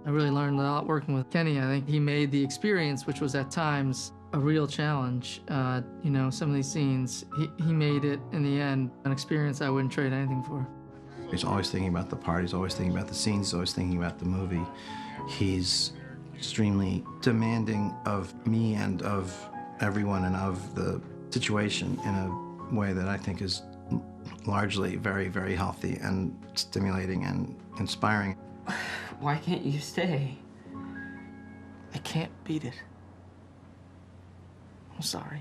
I really learned a lot working with Kenny. I think he made the experience, which was at times a real challenge. You know, some of these scenes, he made it, in the end, an experience I wouldn't trade anything for. He's always thinking about the part, he's always thinking about the scenes, he's always thinking about the movie. He's extremely demanding of me and of everyone and of the situation in a way that I think is largely very, very healthy and stimulating and inspiring. Why can't you stay? I can't beat it. I'm sorry.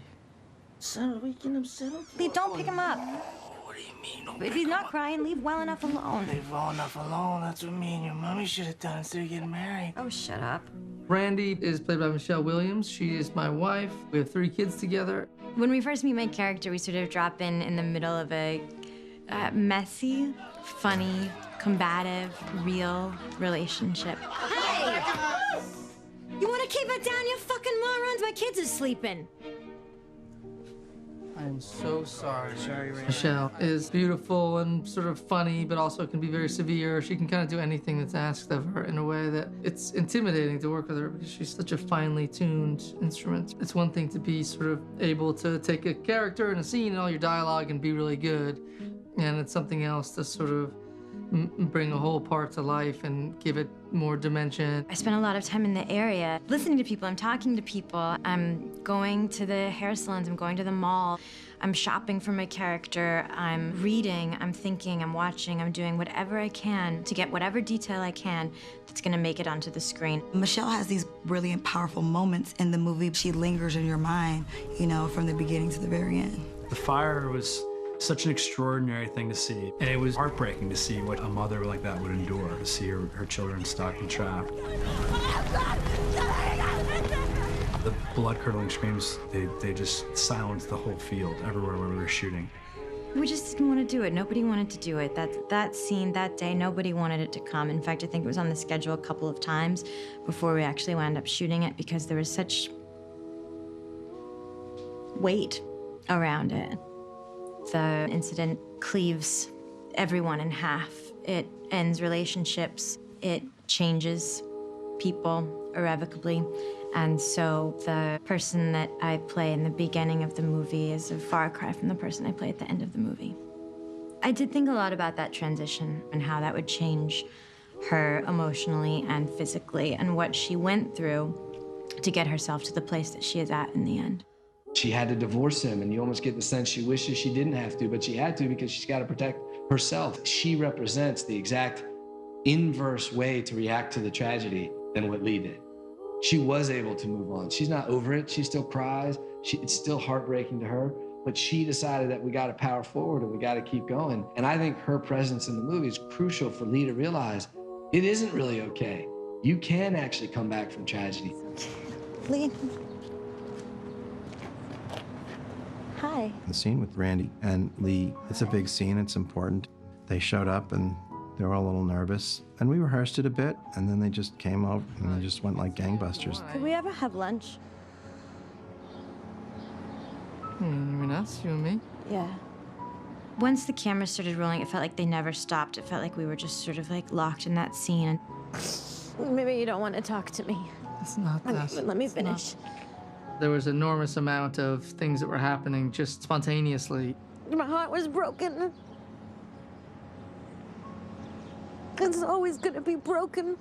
Son, are we getting upset? Leave, don't pick him up. What do you mean? If he's not crying, leave well enough alone. Leave well enough alone. That's what me and your mommy should have done instead of getting married. Oh, shut up. Randy is played by Michelle Williams. She is my wife. We have 3 kids together. When we first meet my character, we sort of drop in the middle of a messy, funny, combative, real relationship. Hey! You want to keep it down, you fucking morons? My kids are sleeping. I am so sorry. Michelle is beautiful and sort of funny, but also can be very severe. She can kind of do anything that's asked of her in a way that it's intimidating to work with her because she's such a finely tuned instrument. It's one thing to be sort of able to take a character and a scene and all your dialogue and be really good, and it's something else to sort of bring a whole part to life and give it more dimension. I spend a lot of time in the area, listening to people, I'm talking to people, I'm going to the hair salons, I'm going to the mall, I'm shopping for my character, I'm reading, I'm thinking, I'm watching, I'm doing whatever I can to get whatever detail I can that's gonna make it onto the screen. Michelle has these brilliant, powerful moments in the movie. She lingers in your mind, you know, from the beginning to the very end. The fire was such an extraordinary thing to see. And it was heartbreaking to see what a mother like that would endure, to see her children stuck and trapped. The blood-curdling screams, they just silenced the whole field, everywhere where we were shooting. We just didn't want to do it. Nobody wanted to do it. That scene, that day, nobody wanted it to come. In fact, I think it was on the schedule a couple of times before we actually wound up shooting it because there was such weight around it. The incident cleaves everyone in half. It ends relationships. It changes people irrevocably. And so the person that I play in the beginning of the movie is a far cry from the person I play at the end of the movie. I did think a lot about that transition and how that would change her emotionally and physically and what she went through to get herself to the place that she is at in the end. She had to divorce him, and you almost get the sense she wishes she didn't have to, but she had to because she's got to protect herself. She represents the exact inverse way to react to the tragedy than what Lee did. She was able to move on. She's not over it. She still cries. It's still heartbreaking to her, but she decided that we got to power forward and we got to keep going. And I think her presence in the movie is crucial for Lee to realize it isn't really okay. You can actually come back from tragedy. Lee. Hi. The scene with Randy and Lee, it's a big scene, it's important. They showed up and they were all a little nervous, and we rehearsed it a bit, and then they just came out and they just went like gangbusters. Could we ever have lunch? You mean us, you and me? Yeah. Once the camera started rolling, it felt like they never stopped. It felt like we were just sort of like locked in that scene. Maybe you don't want to talk to me. It's not that. Let me finish. There was an enormous amount of things that were happening just spontaneously. My heart was broken. It's always gonna be broken.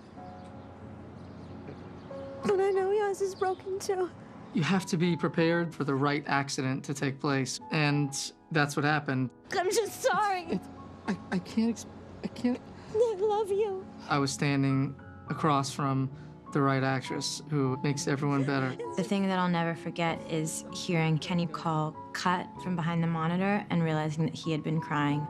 And I know yours is broken too. You have to be prepared for the right accident to take place, and that's what happened. I'm just sorry. I can't. I love you. I was standing across from the right actress who makes everyone better. The thing that I'll never forget is hearing Kenny call cut from behind the monitor and realizing that he had been crying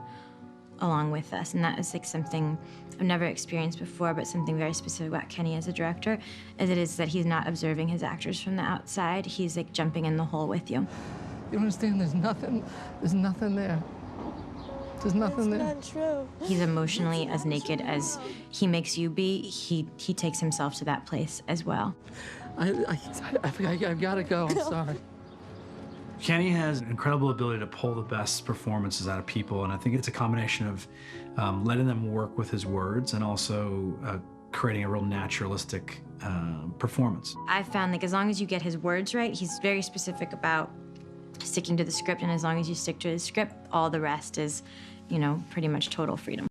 along with us. And that is like something I've never experienced before, but something very specific about Kenny as a director, as it is that he's not observing his actors from the outside. He's like jumping in the hole with you. You understand there's nothing there. There's nothing there. That's not true. He's emotionally as naked as he makes you be. He takes himself to that place as well. I've got to go. I'm sorry. Kenny has an incredible ability to pull the best performances out of people, and I think it's a combination of letting them work with his words and also creating a real naturalistic performance. I found like as long as you get his words right, he's very specific about sticking to the script, and as long as you stick to his script, all the rest is, you know, pretty much total freedom.